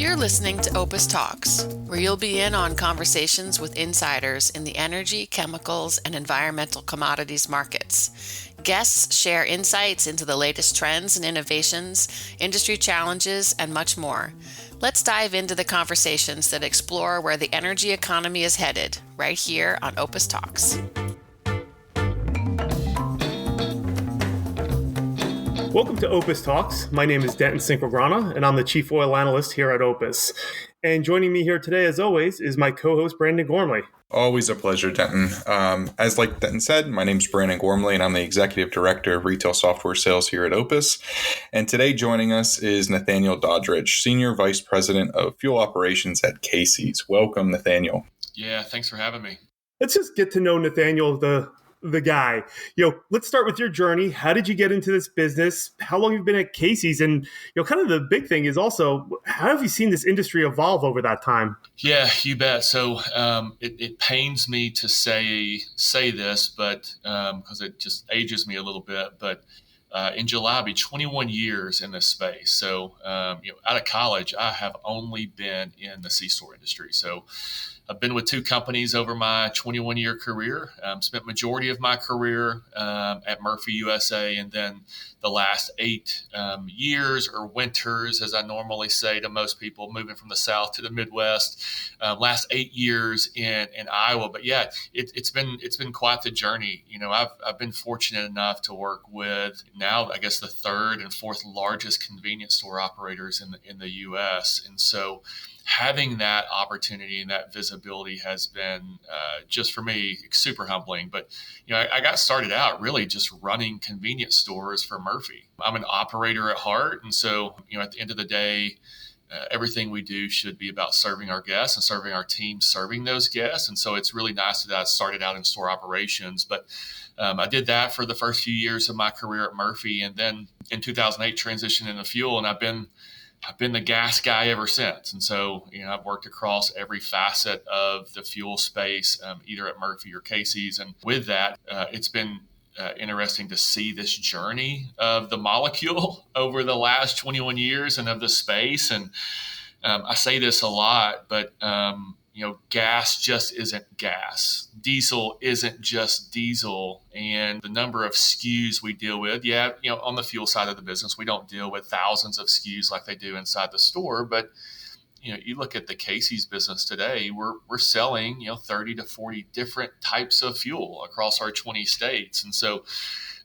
You're listening to OPIS Talks, where you'll be in on conversations with insiders in the energy, chemicals, and environmental commodities markets. Guests share insights into the latest trends and innovations, industry challenges, and much more. Let's dive into the conversations that explore where the energy economy is headed, right here on OPIS Talks. Welcome to OPIS Talks. My name is Denton Cinquegrana, and I'm the Chief Oil Analyst here at OPIS. And joining me here today, as always, is my co-host, Brandon Gormley. Always a pleasure, Denton. As like Denton said, my name is Brandon Gormley, and I'm the Executive Director of Retail Software Sales here at OPIS. And today joining us is Nathaniel Doddridge, Senior Vice President of Fuel Operations at Casey's. Welcome, Nathaniel. Yeah, thanks for having me. Let's just get to know Nathaniel, the guy. Let's start with your journey. How did you get into this business? How long have you been at Casey's? And, kind of the big thing is also, how have you seen this industry evolve over that time? Yeah, you bet. So it pains me to say this, but because it just ages me a little bit. But in July, I'll be 21 years in this space. So, out of college, I have only been in the C-store industry. So I've been with two companies over my 21-year career, spent majority of my career at Murphy USA, and then the last 8 years, or winters, as I normally say to most people, moving from the South to the Midwest, last 8 years in Iowa. But yeah, it's been quite the journey. I've been fortunate enough to work with now, I guess, the third and fourth largest convenience store operators in the U.S. And so having that opportunity and that visibility has been just for me super humbling. But I got started out really just running convenience stores for Murphy. I'm an operator at heart, and so at the end of the day, everything we do should be about serving our guests and serving our team, serving those guests. And so it's really nice that I started out in store operations, but I did that for the first few years of my career at Murphy, and then in 2008 transitioned into fuel, and I've been the gas guy ever since. And so, I've worked across every facet of the fuel space, either at Murphy or Casey's. And with that, it's been interesting to see this journey of the molecule over the last 21 years and of the space. And I say this a lot, but, gas just isn't gas. Diesel isn't just diesel. And the number of SKUs we deal with, on the fuel side of the business, we don't deal with thousands of SKUs like they do inside the store. But, you look at the Casey's business today, we're selling, 30 to 40 different types of fuel across our 20 states. And so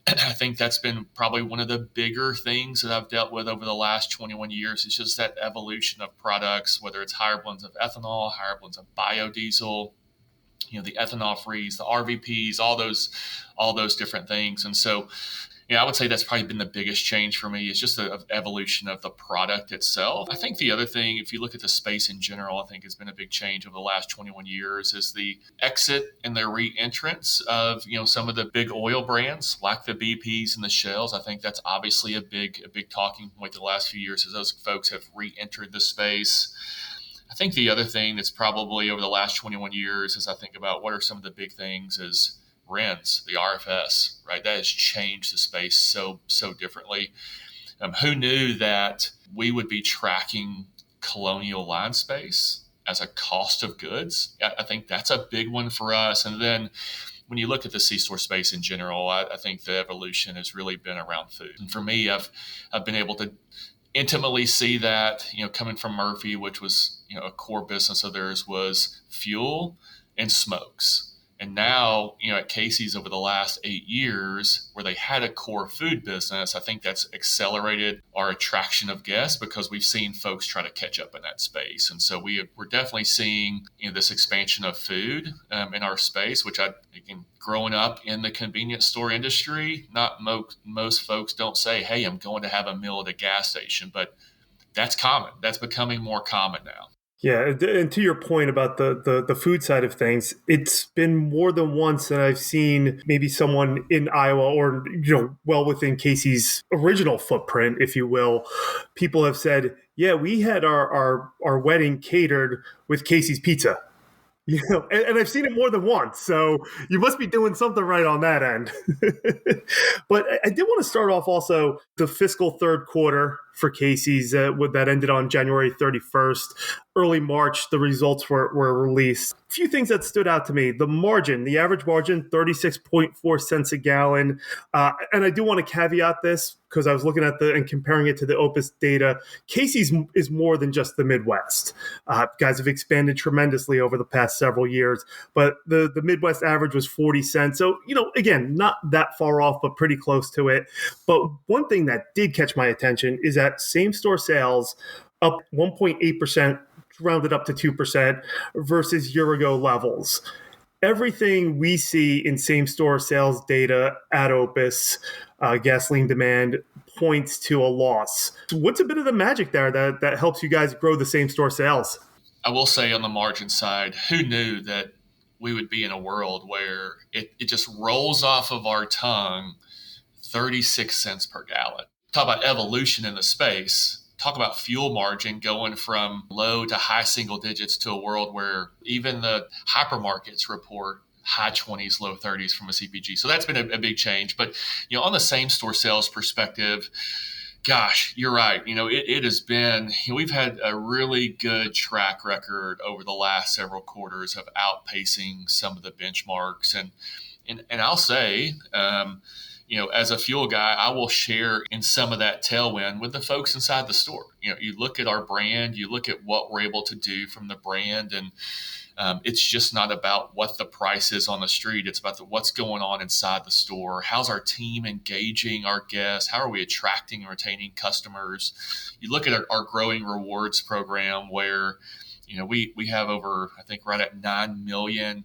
I think that's been probably one of the bigger things that I've dealt with over the last 21 years. It's just that evolution of products, whether it's higher blends of ethanol, higher blends of biodiesel, the ethanol frees, the RVPs, all those different things. And so, I would say that's probably been the biggest change for me, is just the evolution of the product itself. I think the other thing, if you look at the space in general, I think has been a big change over the last 21 years is the exit and the re-entrance of, some of the big oil brands like the BPs and the Shells. I think that's obviously a big talking point the last few years, as those folks have re-entered the space. I think the other thing that's probably over the last 21 years, as I think about what are some of the big things, is RINs, the RFS, right? That has changed the space so differently. Who knew that we would be tracking colonial line space as a cost of goods? I think that's a big one for us. And then when you look at the C-store space in general, I think the evolution has really been around food. And for me, I've been able to intimately see that, coming from Murphy, which was, a core business of theirs was fuel and smokes. And now, at Casey's over the last 8 years, where they had a core food business, I think that's accelerated our attraction of guests because we've seen folks try to catch up in that space. And so we're definitely seeing, this expansion of food in our space, which growing up in the convenience store industry, not most folks don't say, hey, I'm going to have a meal at a gas station, but that's common. That's becoming more common now. Yeah, and to your point about the food side of things, it's been more than once that I've seen maybe someone in Iowa or, well within Casey's original footprint, if you will, people have said, yeah, we had our wedding catered with Casey's Pizza. And I've seen it more than once, so you must be doing something right on that end. But I did want to start off also the fiscal third quarter for Casey's that ended on January 31st. Early March, the results were released. A few things that stood out to me. The margin, the average margin, 36.4 cents a gallon. And I do want to caveat this because I was looking at and comparing it to the OPIS data. Casey's is more than just the Midwest. Guys have expanded tremendously over the past several years, but the Midwest average was 40 cents. So, again, not that far off, but pretty close to it. But one thing that did catch my attention is that same-store sales up 1.8%, rounded up to 2% versus year-ago levels. Everything we see in same-store sales data at OPIS, gasoline demand, points to a loss. What's a bit of the magic there that helps you guys grow the same-store sales? I will say on the margin side, who knew that we would be in a world where it just rolls off of our tongue 36 cents per gallon. Talk about evolution in the space. Talk about fuel margin going from low to high single digits to a world where even the hypermarkets report high 20s, low 30s from a CPG. So that's been a big change. But, on the same store sales perspective, gosh, you're right. It has been, we've had a really good track record over the last several quarters of outpacing some of the benchmarks. And I'll say, as a fuel guy, I will share in some of that tailwind with the folks inside the store. You look at our brand, you look at what we're able to do from the brand, and it's just not about what the price is on the street. It's about what's going on inside the store. How's our team engaging our guests? How are we attracting and retaining customers? You look at our growing rewards program where, we have over, I think, right at 9 million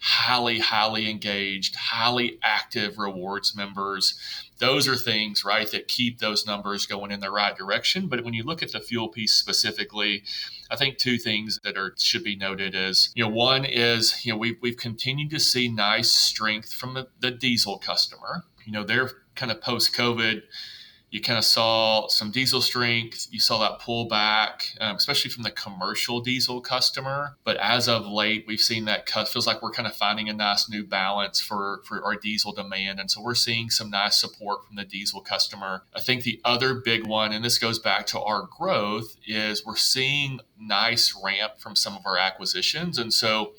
highly engaged, highly active rewards members. Those are things, right, that keep those numbers going in the right direction. But when you look at the fuel piece specifically, I think two things that should be noted is, one is, we've continued to see nice strength from the diesel customer. They're kind of post-COVID. You kind of saw some diesel strength. You saw that pull back, especially from the commercial diesel customer. But as of late, we've seen that cut. Feels like we're kind of finding a nice new balance for our diesel demand. And so we're seeing some nice support from the diesel customer. I think the other big one, and this goes back to our growth, is we're seeing nice ramp from some of our acquisitions. And so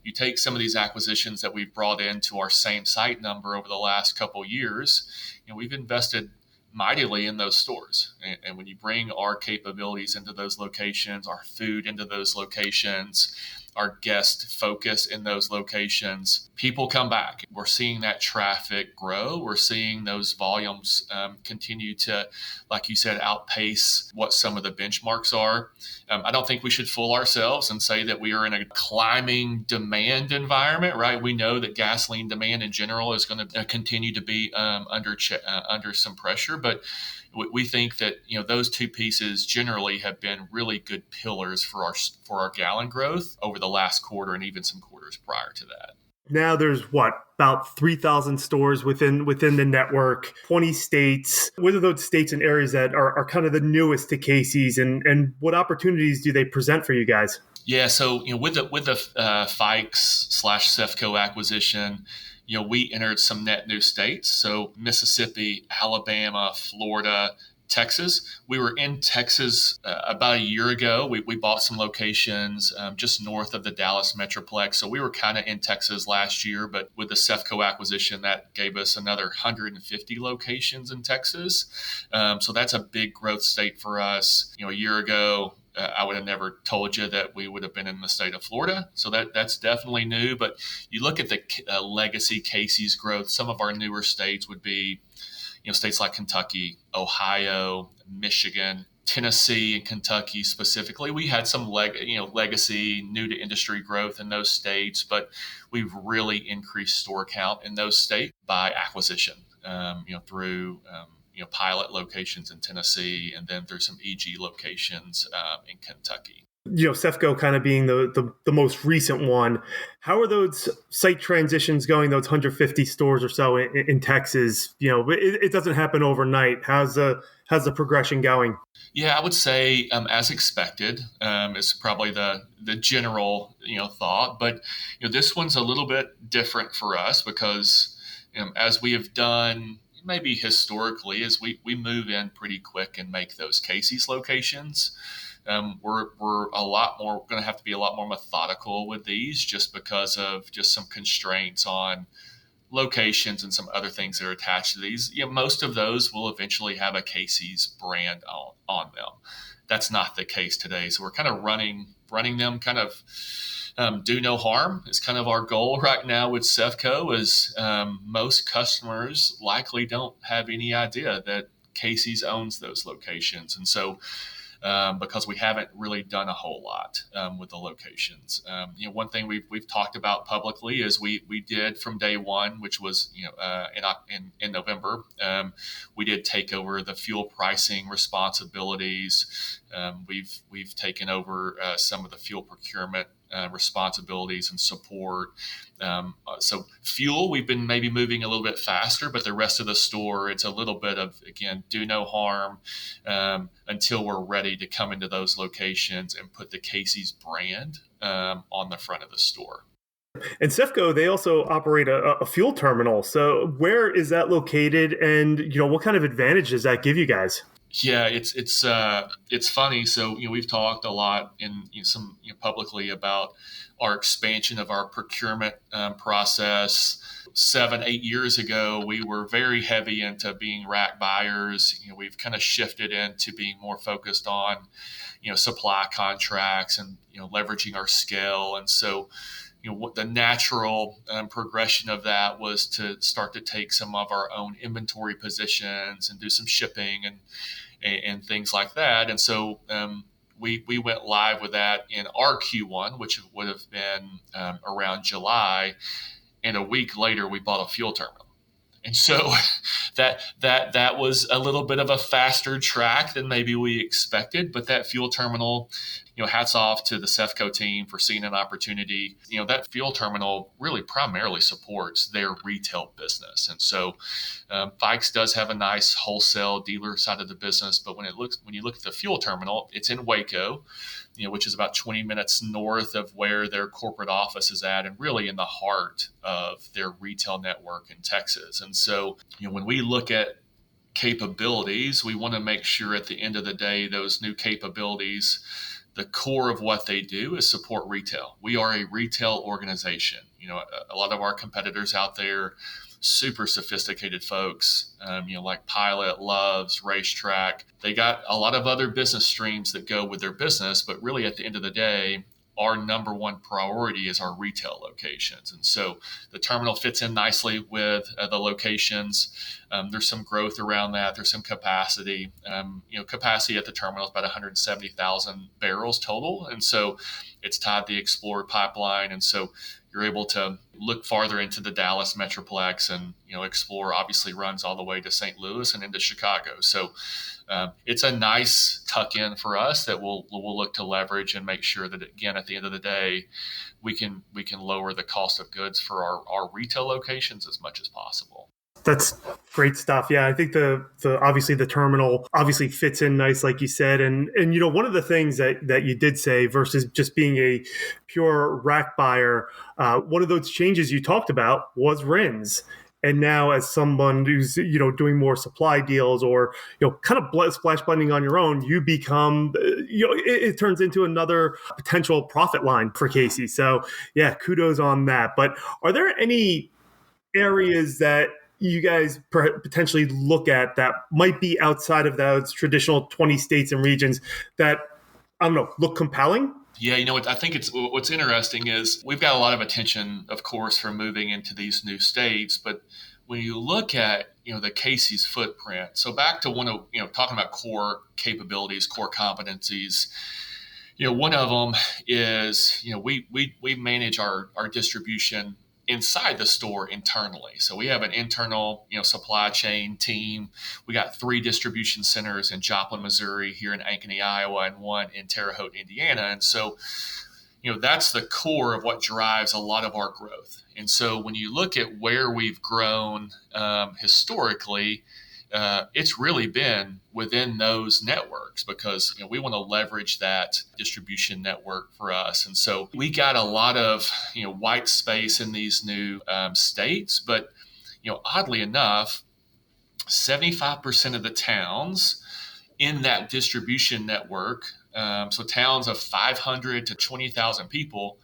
you take some of these acquisitions that we've brought into our same site number over the last couple of years, we've invested mightily in those stores. And when you bring our capabilities into those locations, our food into those locations, our guest focus in those locations, people come back. We're seeing that traffic grow. We're seeing those volumes continue to, like you said, outpace what some of the benchmarks are. I don't think we should fool ourselves and say that we are in a climbing demand environment, right? We know that gasoline demand in general is going to continue to be under some pressure, but we think that those two pieces generally have been really good pillars for our gallon growth over the last quarter and even some quarters prior to that. Now there's about 3,000 stores within the network, 20 states. What are those states and areas that are kind of the newest to Casey's, and what opportunities do they present for you guys? Yeah, so with the Fikes/Cefco acquisition, we entered some net new states. So Mississippi, Alabama, Florida, Texas. We were in Texas about a year ago. We bought some locations just north of the Dallas Metroplex. So we were kind of in Texas last year, but with the Cefco acquisition, that gave us another 150 locations in Texas. So that's a big growth state for us. A year ago, I would have never told you that we would have been in the state of Florida. So that's definitely new. But you look at the legacy Casey's growth, some of our newer states would be, states like Kentucky, Ohio, Michigan, Tennessee, and Kentucky specifically. We had some legacy, new to industry growth in those states, but we've really increased store count in those states by acquisition, through pilot locations in Tennessee, and then through some EG locations in Kentucky. Cefco kind of being the most recent one. How are those site transitions going, those 150 stores or so in Texas? It doesn't happen overnight. How's the progression going? Yeah, I would say as expected is probably the general thought. But this one's a little bit different for us because as we have done maybe historically is we move in pretty quick and make those Casey's locations. We're a lot more going to have to be a lot more methodical with these just because of just some constraints on locations and some other things that are attached to these. Most of those will eventually have a Casey's brand on them. That's not the case today. So we're kind of running them kind of do no harm is kind of our goal right now with Sefco. Is most customers likely don't have any idea that Casey's owns those locations. And so because we haven't really done a whole lot with the locations. One thing we've talked about publicly is we did from day one, which was in November, we did take over the fuel pricing responsibilities. We've taken over some of the fuel procurement responsibilities and support. So fuel, we've been maybe moving a little bit faster, but the rest of the store, it's a little bit of, again, do no harm until we're ready to come into those locations and put the Casey's brand on the front of the store. And Sefco, they also operate a fuel terminal. So where is that located, and what kind of advantage does that give you guys? Yeah, it's funny. So we've talked a lot in some publicly about our expansion of our procurement process. 7-8 years ago, we were very heavy into being rack buyers. We've kind of shifted into being more focused on supply contracts and leveraging our scale. And so what the natural progression of that was to start to take some of our own inventory positions and do some shipping and things like that. And so we went live with that in our Q1, which would have been around July. And a week later, we bought a fuel terminal. And so that was a little bit of a faster track than maybe we expected. But that fuel terminal, hats off to the Sefco team for seeing an opportunity. That fuel terminal really primarily supports their retail business. And so Fikes does have a nice wholesale dealer side of the business. But when you look at the fuel terminal, it's in Waco, which is about 20 minutes north of where their corporate office is at, and really in the heart of their retail network in Texas. And so, when we look at capabilities, we want to make sure at the end of the day, those new capabilities, the core of what they do is support retail. We are a retail organization. A lot of our competitors out there, super sophisticated folks, like Pilot, Loves, Racetrack. They got a lot of other business streams that go with their business, but really at the end of the day, our number one priority is our retail locations. And so the terminal fits in nicely with the locations. There's some growth around that. There's some capacity. Capacity at the terminal is about 170,000 barrels total. And so it's tied to the Explorer pipeline. And so you're able to look farther into the Dallas Metroplex, and Explorer obviously runs all the way to St. Louis and into Chicago. So it's a nice tuck in for us that we'll look to leverage and make sure that, again, at the end of the day, we can lower the cost of goods for our retail locations as much as possible. That's great stuff. Yeah, I think the obviously the terminal obviously fits in nice, like you said, and one of the things that you did say versus just being a pure rack buyer, one of those changes you talked about was RINs. And now, as someone who's doing more supply deals or kind of splash blending on your own, you become it turns into another potential profit line for Casey. So yeah, kudos on that. But are there any areas that you guys potentially look at that might be outside of those traditional 20 states and regions that, I don't know, look compelling? Yeah, I think what's interesting is we've got a lot of attention, of course, for moving into these new states. But when you look at, the Casey's footprint, so back to one of, talking about core capabilities, core competencies, one of them is, we manage our distribution inside the store internally. So we have an internal, supply chain team. We got 3 distribution centers in Joplin, Missouri, here in Ankeny, Iowa, and 1 in Terre Haute, Indiana. And so, that's the core of what drives a lot of our growth. And so when you look at where we've grown historically, it's really been within those networks because we want to leverage that distribution network for us. And so we got a lot of white space in these new states, but oddly enough, 75% of the towns in that distribution network, so towns of 500 to 20,000 people,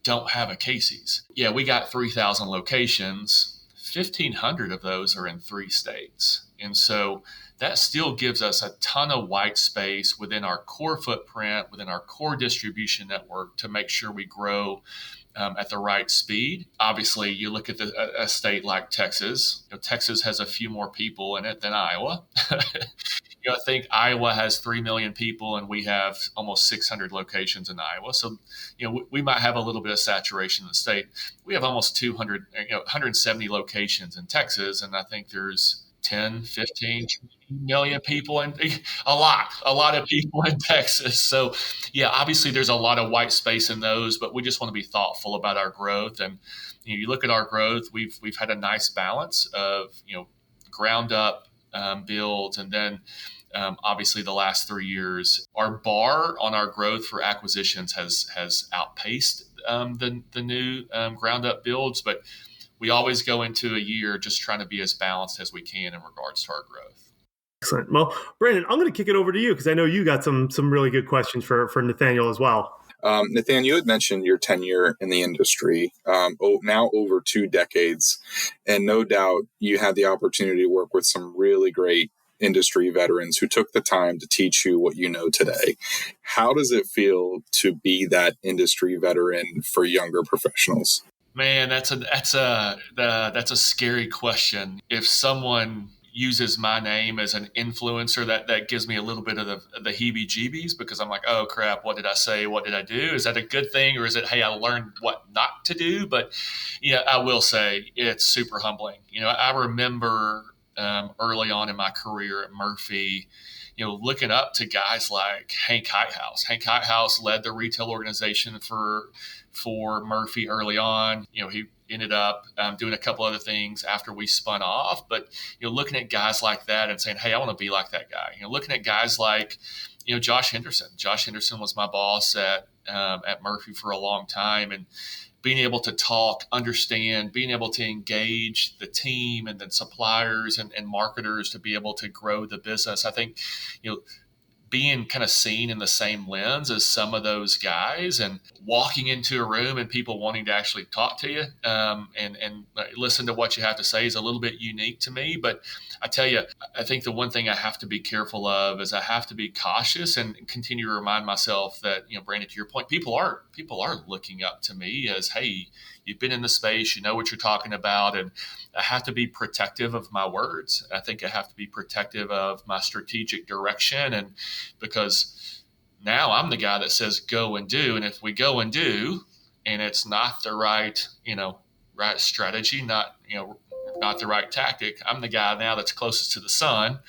don't have a Casey's. Yeah, we got 3,000 locations. 1,500 of those are in 3 states. And so that still gives us a ton of white space within our core footprint, within our core distribution network to make sure we grow at the right speed. Obviously, you look at a state like Texas. Texas has a few more people in it than Iowa. I think Iowa has 3 million people, and we have almost 600 locations in Iowa. So, we might have a little bit of saturation in the state. We have almost 170 locations in Texas, and I think there's 10, 15 million people, and a lot of people in Texas. So, yeah, obviously there's a lot of white space in those, but we just want to be thoughtful about our growth. And you look at our growth, we've had a nice balance of ground up builds, and then obviously the last 3 years, our bar on our growth for acquisitions has outpaced the new ground up builds, but we always go into a year just trying to be as balanced as we can in regards to our growth. Excellent. Well, Brandon, I'm going to kick it over to you because I know you got some really good questions for Nathaniel as well. Nathaniel, you had mentioned your tenure in the industry, now over 2 decades, and no doubt you had the opportunity to work with some really great industry veterans who took the time to teach you what you know today. How does it feel to be that industry veteran for younger professionals? Man, that's a scary question. If someone uses my name as an influencer, that gives me a little bit of the heebie-jeebies, because I'm like, oh crap, what did I say? What did I do? Is that a good thing, or is it, hey, I learned what not to do? But I will say it's super humbling. I remember early on in my career at Murphy, looking up to guys like Hank Heithouse. Hank Heithouse led the retail organization for Murphy early on. He ended up doing a couple other things after we spun off. But, looking at guys like that and saying, hey, I want to be like that guy. Looking at guys like, Josh Henderson. Josh Henderson was my boss at Murphy for a long time. And being able to talk, understand, being able to engage the team and then suppliers and marketers to be able to grow the business. I think, being kind of seen in the same lens as some of those guys and walking into a room and people wanting to actually talk to you and listen to what you have to say is a little bit unique to me. But I tell you, I think the one thing I have to be careful of is I have to be cautious and continue to remind myself that, Brandon, to your point, people are looking up to me as, hey, you've been in the space, you know what you're talking about. And I have to be protective of my words. I think I have to be protective of my strategic direction. And because now I'm the guy that says go and do. And if we go and do, and it's not the right, right strategy, not the right tactic, I'm the guy now that's closest to the sun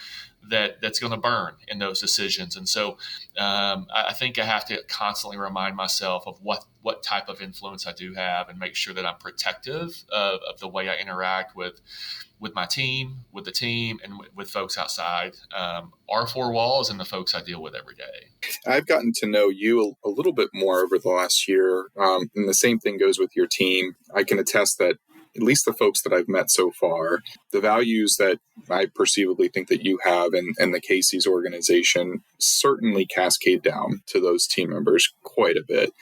that's going to burn in those decisions. And so I think I have to constantly remind myself of what type of influence I do have and make sure that I'm protective of the way I interact with my team, with the team, and with folks outside our 4 walls and the folks I deal with every day. I've gotten to know you a little bit more over the last year, and the same thing goes with your team. I can attest that at least the folks that I've met so far, the values that I perceivably think that you have and the Casey's organization certainly cascade down to those team members quite a bit.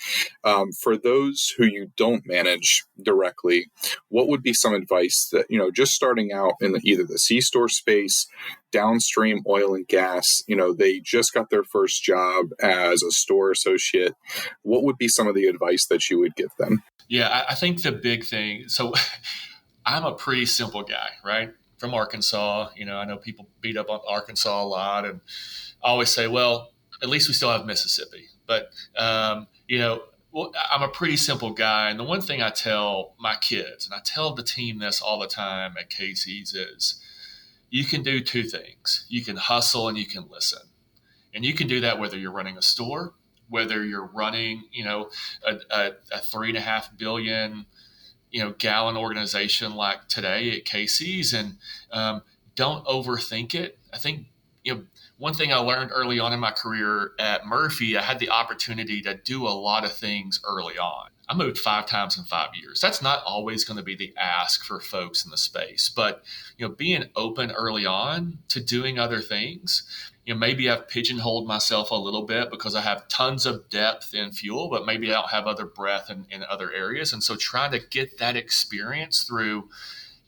For those who you don't manage directly, what would be some advice that, just starting out in either the C-store space, downstream oil and gas, they just got their first job as a store associate. What would be some of the advice that you would give them? Yeah, I think the big thing, so I'm a pretty simple guy, right? From Arkansas, I know people beat up on Arkansas a lot, and I always say, well, at least we still have Mississippi. But, I'm a pretty simple guy. And the one thing I tell my kids, and I tell the team this all the time at Casey's, is you can do 2 things. You can hustle and you can listen. And you can do that whether you're running a store, whether you're running, a 3.5 billion, gallon organization like today at Casey's, and don't overthink it. I think, one thing I learned early on in my career at Murphy, I had the opportunity to do a lot of things early on. I moved 5 times in 5 years. That's not always going to be the ask for folks in the space, but being open early on to doing other things. Maybe I've pigeonholed myself a little bit because I have tons of depth in fuel, but maybe I don't have other breadth in other areas. And so trying to get that experience through,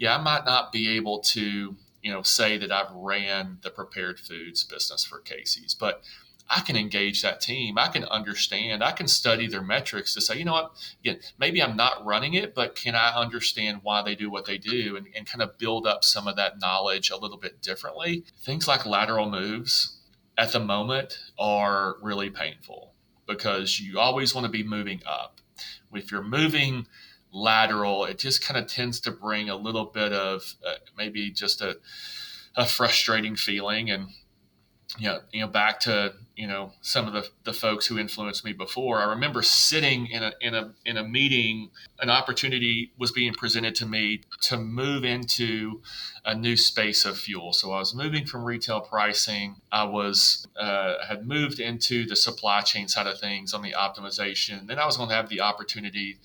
I might not be able to, say that I've ran the prepared foods business for Casey's, but I can engage that team. I can understand. I can study their metrics to say, again, maybe I'm not running it, but can I understand why they do what they do and kind of build up some of that knowledge a little bit differently. Things like lateral moves at the moment are really painful because you always want to be moving up. If you're moving lateral, it just kind of tends to bring a little bit of maybe just a frustrating feeling. And back to some of the folks who influenced me before. I remember sitting in a meeting. An opportunity was being presented to me to move into a new space of fuel. So I was moving from retail pricing. I was had moved into the supply chain side of things on the optimization. Then I was going to have the opportunity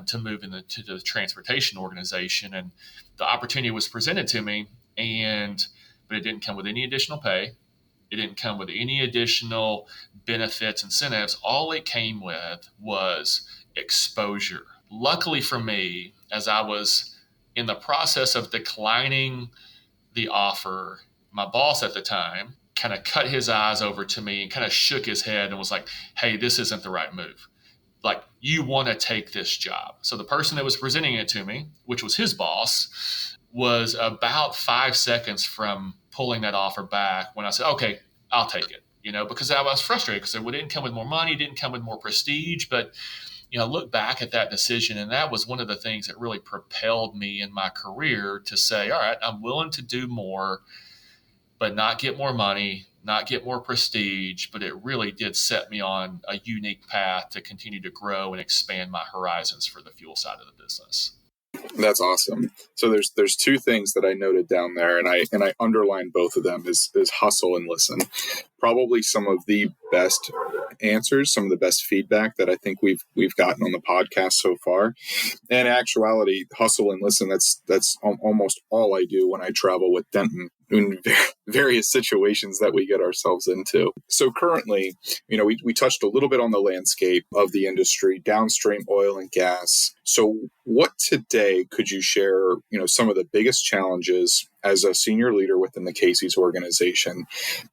to move into the transportation organization, and the opportunity was presented to me, but it didn't come with any additional pay. It didn't come with any additional benefits, incentives. All it came with was exposure. Luckily for me, as I was in the process of declining the offer, my boss at the time kind of cut his eyes over to me and kind of shook his head and was like, hey, this isn't the right move. Like, you want to take this job. So the person that was presenting it to me, which was his boss, was about 5 seconds from pulling that offer back when I said, okay, I'll take it, because I was frustrated because it didn't come with more money, didn't come with more prestige. But, look back at that decision. And that was one of the things that really propelled me in my career to say, all right, I'm willing to do more, but not get more money, not get more prestige. But it really did set me on a unique path to continue to grow and expand my horizons for the fuel side of the business. That's awesome. So there's 2 things that I noted down there, and I underlined both of them is hustle and listen. Probably some of the best answers, some of the best feedback that I think we've gotten on the podcast so far. And in actuality, hustle and listen, that's almost all I do when I travel with Denton in various situations that we get ourselves into. So currently, we touched a little bit on the landscape of the industry, downstream oil and gas. So what today could you share, some of the biggest challenges as a senior leader within the Casey's organization,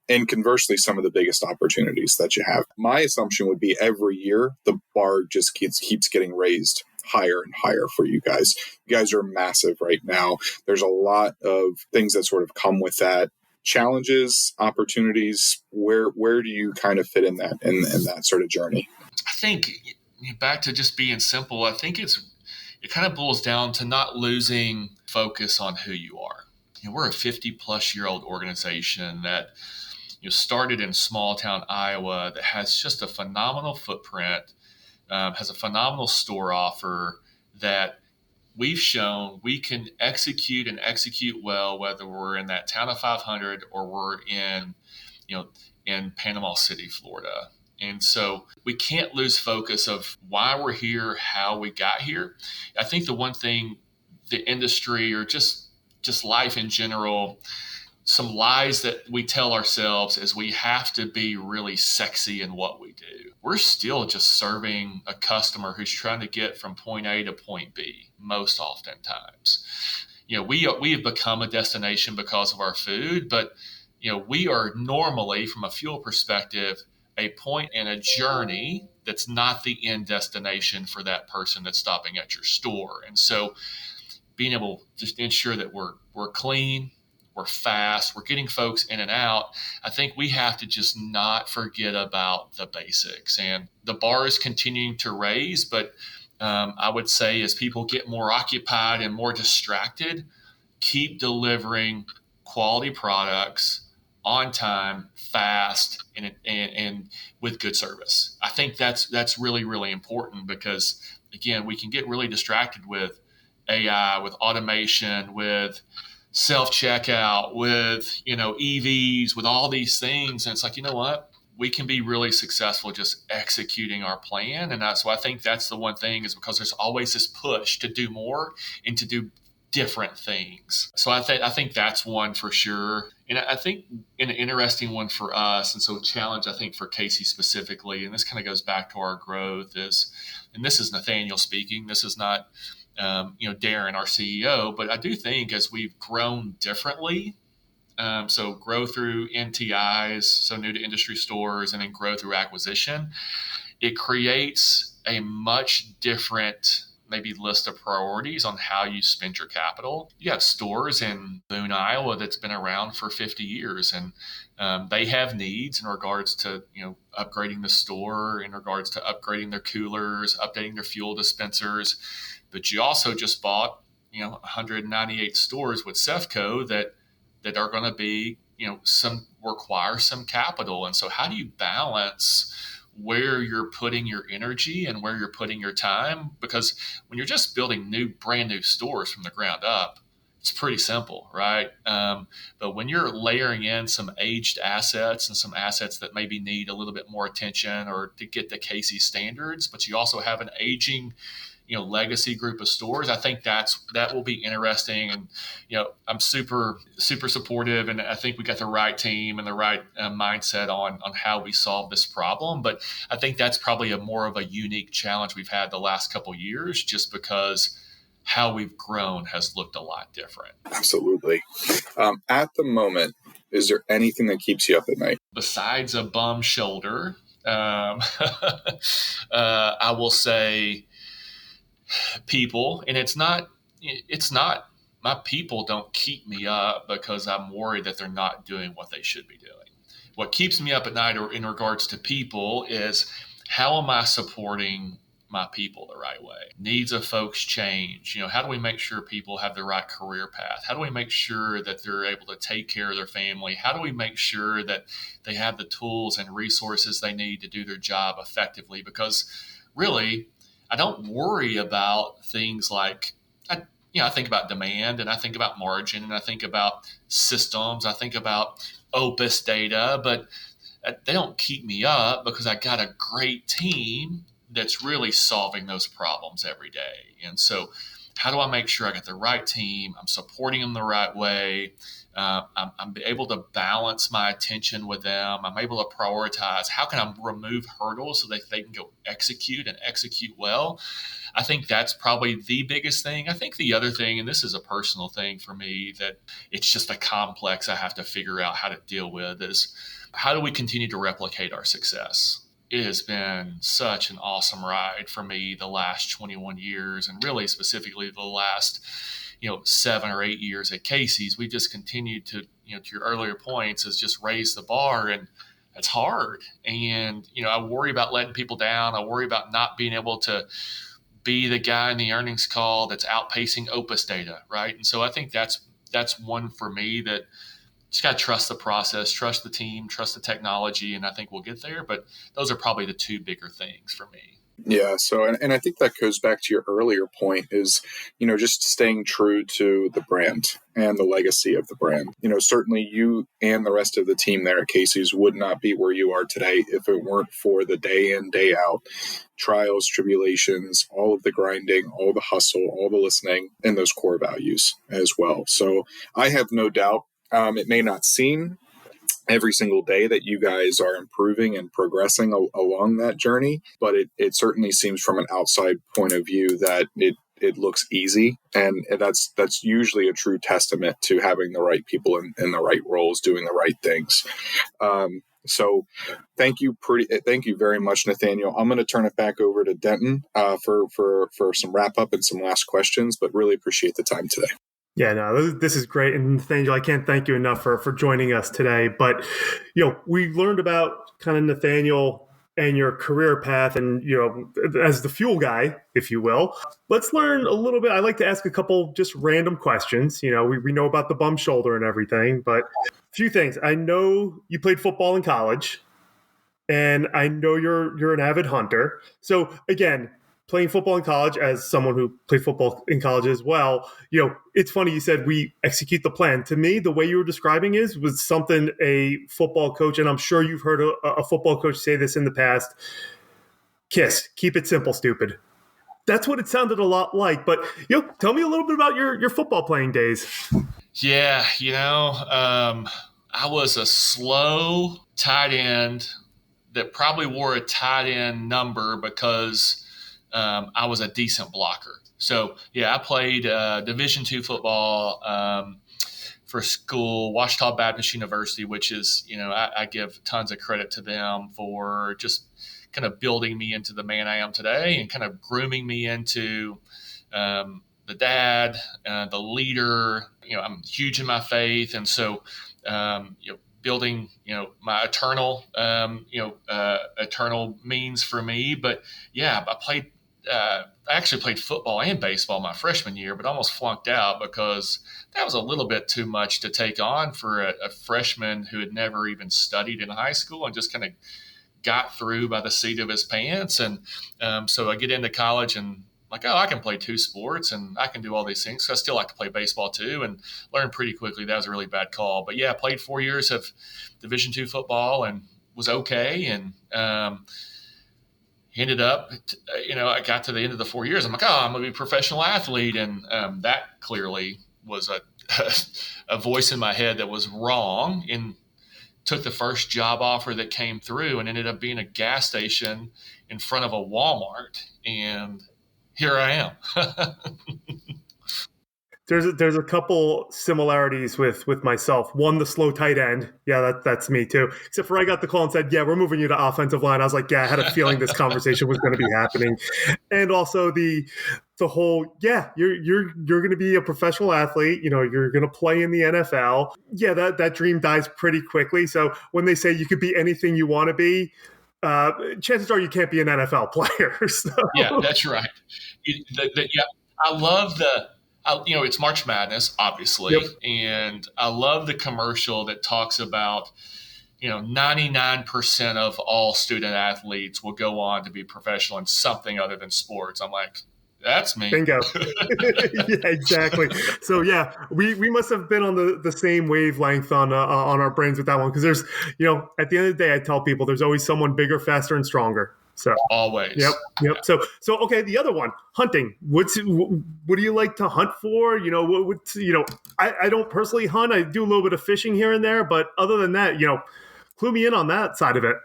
and conversely, some of the biggest opportunities that you have? My assumption would be every year, the bar just keeps getting raised higher and higher for you guys. You guys are massive right now. There's a lot of things that sort of come with that. Challenges, opportunities, where do you kind of fit in that sort of journey? I think back to just being simple, I think it kind of boils down to not losing focus on who you are. We're a 50-plus-year-old organization that started in small town Iowa that has just a phenomenal footprint, has a phenomenal store offer that we've shown we can execute well, whether we're in that town of 500 or we're in Panama City, Florida. And so we can't lose focus of why we're here, how we got here. I think the one thing the industry or just life in general, some lies that we tell ourselves is we have to be really sexy in what we do. We're still just serving a customer who's trying to get from point A to point B most oftentimes. We have become a destination because of our food, but we are normally, from a fuel perspective, a point in a journey that's not the end destination for that person that's stopping at your store. And so being able to ensure that we're clean, we're fast, we're getting folks in and out, I think we have to just not forget about the basics. And the bar is continuing to raise, but I would say as people get more occupied and more distracted, keep delivering quality products on time, fast, and with good service. I think that's really, really important because, again, we can get really distracted with AI, with automation, with self-checkout, with EVs, with all these things. And it's like, what? we can be really successful just executing our plan. And so I think that's the one thing, is because there's always this push to do more and to do different things. So I think that's one for sure. And I think an interesting one for us, and so a challenge I think for Casey specifically, and this kind of goes back to our growth, is, and this is Nathaniel speaking, this is not Darren, our CEO, but I do think as we've grown differently, so grow through NTIs, so new to industry stores, and then grow through acquisition, it creates a much different maybe list of priorities on how you spend your capital. You have stores in Boone, Iowa that's been around for 50 years, and they have needs in regards to upgrading the store, in regards to upgrading their coolers, updating their fuel dispensers. But you also just bought 198 stores with Cefco that are going to be require some capital. And so how do you balance where you're putting your energy and where you're putting your time? Because when you're just building brand new stores from the ground up, it's pretty simple, right? But when you're layering in some aged assets and some assets that maybe need a little bit more attention or to get the Casey standards, but you also have an aging legacy group of stores, I think that will be interesting. And, I'm super, super supportive, and I think we got the right team and the right mindset on how we solve this problem. But I think that's probably more of a unique challenge we've had the last couple of years, just because how we've grown has looked a lot different. Absolutely. At the moment, is there anything that keeps you up at night? Besides a bum shoulder, I will say people, and it's not my people don't keep me up because I'm worried that they're not doing what they should be doing. What keeps me up at night, or in regards to people, is how am I supporting my people the right way? Needs of folks change. How do we make sure people have the right career path? How do we make sure that they're able to take care of their family? How do we make sure that they have the tools and resources they need to do their job effectively? Because really, I don't worry about things like, I think about demand, and I think about margin, and I think about systems, I think about OPIS data, but they don't keep me up because I got a great team that's really solving those problems every day. And so how do I make sure I got the right team? I'm supporting them the right way. I'm able to balance my attention with them. I'm able to prioritize. How can I remove hurdles so that they can go execute and execute well? I think that's probably the biggest thing. I think the other thing, and this is a personal thing for me, that it's just a complex I have to figure out how to deal with, is how do we continue to replicate our success? It has been such an awesome ride for me the last 21 years, and really specifically the last 7 or 8 years at Casey's. We just continued to, to your earlier points, is just raise the bar, and it's hard. And, I worry about letting people down. I worry about not being able to be the guy in the earnings call that's outpacing OPIS data, right? And so I think that's one for me, that just got to trust the process, trust the team, trust the technology, and I think we'll get there. But those are probably the two bigger things for me. Yeah. So, and I think that goes back to your earlier point, is, just staying true to the brand and the legacy of the brand. Certainly you and the rest of the team there at Casey's would not be where you are today if it weren't for the day in, day out trials, tribulations, all of the grinding, all the hustle, all the listening, and those core values as well. So I have no doubt, it may not seem every single day that you guys are improving and progressing along that journey, but it certainly seems from an outside point of view that it looks easy, and that's usually a true testament to having the right people in the right roles doing the right things. So thank you very much, Nathaniel. I'm going to turn it back over to Denton for some wrap up and some last questions, but really appreciate the time today. Yeah, no, this is great. And Nathaniel, I can't thank you enough for joining us today. But, we learned about kind of Nathaniel and your career path and, as the fuel guy, if you will. Let's learn a little bit. I like to ask a couple just random questions. We know about the bum shoulder and everything, but a few things. I know you played football in college, and I know you're an avid hunter. So again, playing football in college, as someone who played football in college as well, it's funny you said we execute the plan. To me, the way you were describing was something a football coach, and I'm sure you've heard a football coach say this in the past, KISS, keep it simple, stupid. That's what it sounded a lot like. But tell me a little bit about your football playing days. Yeah, I was a slow tight end that probably wore a tight end number because I was a decent blocker. So, yeah, I played Division II football for school, Ouachita Baptist University, which is, I give tons of credit to them for just kind of building me into the man I am today and kind of grooming me into the dad, the leader. I'm huge in my faith. And so, building, my eternal means for me. But yeah, I actually played football and baseball my freshman year, but almost flunked out because that was a little bit too much to take on for a freshman who had never even studied in high school and just kind of got through by the seat of his pants. And so I get into college and I can play two sports and I can do all these things. So I still like to play baseball too, and learned pretty quickly that was a really bad call. But yeah, I played 4 years of Division II football and was okay. And ended up, I got to the end of the 4 years. I'm like, I'm going to be a professional athlete. And that clearly was a voice in my head that was wrong, and took the first job offer that came through and ended up being a gas station in front of a Walmart. And here I am. There's a couple similarities with myself. One, the slow tight end. Yeah, that's me too. Except for I got the call and said, yeah, we're moving you to offensive line. I was like, yeah, I had a feeling this conversation was going to be happening. And also the whole, yeah, you're going to be a professional athlete. You're going to play in the NFL. Yeah, that dream dies pretty quickly. So when they say you could be anything you want to be, chances are you can't be an NFL player. So. Yeah, that's right. I love it's March Madness, obviously. Yep. And I love the commercial that talks about, 99% of all student athletes will go on to be professional in something other than sports. I'm like, that's me. Bingo. Yeah, exactly. So yeah, we must have been on the same wavelength on our brains with that one. Because there's, at the end of the day, I tell people there's always someone bigger, faster, and stronger. So always. Yep. Yeah. So okay, the other one, hunting. What do you like to hunt for? I don't personally hunt. I do a little bit of fishing here and there, but other than that, clue me in on that side of it.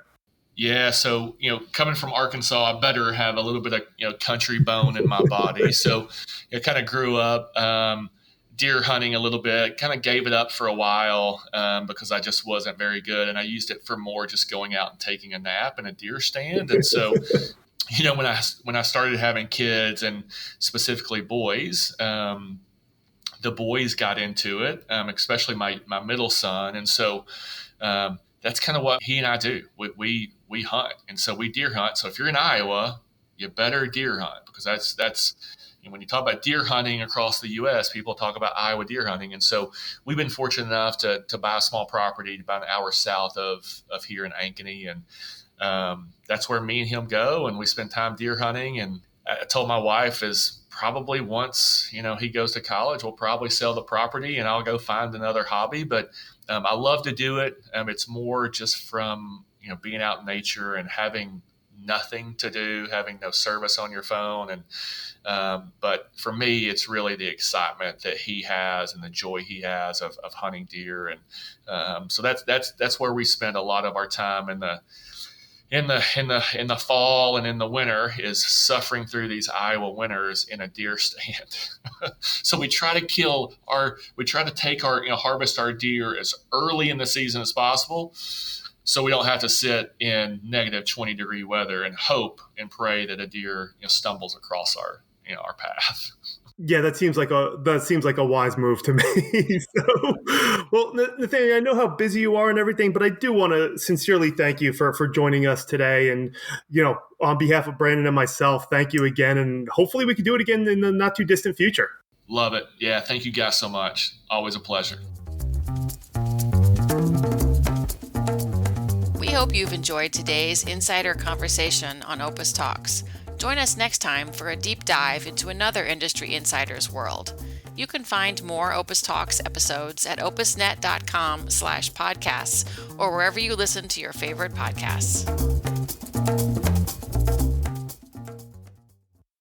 Yeah, so coming from Arkansas, I better have a little bit of country bone in my body. So I kind of grew up deer hunting a little bit, kind of gave it up for a while because I just wasn't very good. And I used it for more just going out and taking a nap in a deer stand. And so, when I started having kids, and specifically boys, the boys got into it, especially my middle son. And so that's kind of what he and I do. We hunt. And so we deer hunt. So if you're in Iowa, you better deer hunt, because that's when you talk about deer hunting across the U.S., people talk about Iowa deer hunting. And so we've been fortunate enough to buy a small property about an hour south of here in Ankeny. And that's where me and him go. And we spend time deer hunting. And I told my wife is probably once, he goes to college, we'll probably sell the property and I'll go find another hobby. But I love to do it. It's more just from, being out in nature and having nothing to do, having no service on your phone. And but for me, it's really the excitement that he has and the joy he has of hunting deer. And so that's where we spend a lot of our time in the fall and in the winter, is suffering through these Iowa winters in a deer stand. So we try to take our, harvest our deer as early in the season as possible, so we don't have to sit in negative 20-degree weather and hope and pray that a deer stumbles across our path. Yeah, that seems like a wise move to me. So, well, Nathaniel, I know how busy you are and everything, but I do want to sincerely thank you for joining us today. And on behalf of Brandon and myself, thank you again. And hopefully we can do it again in the not too distant future. Love it. Yeah, thank you guys so much. Always a pleasure. We hope you've enjoyed today's insider conversation on OPIS Talks. Join us next time for a deep dive into another industry insider's world. You can find more OPIS Talks episodes at opisnet.com/podcasts or wherever you listen to your favorite podcasts.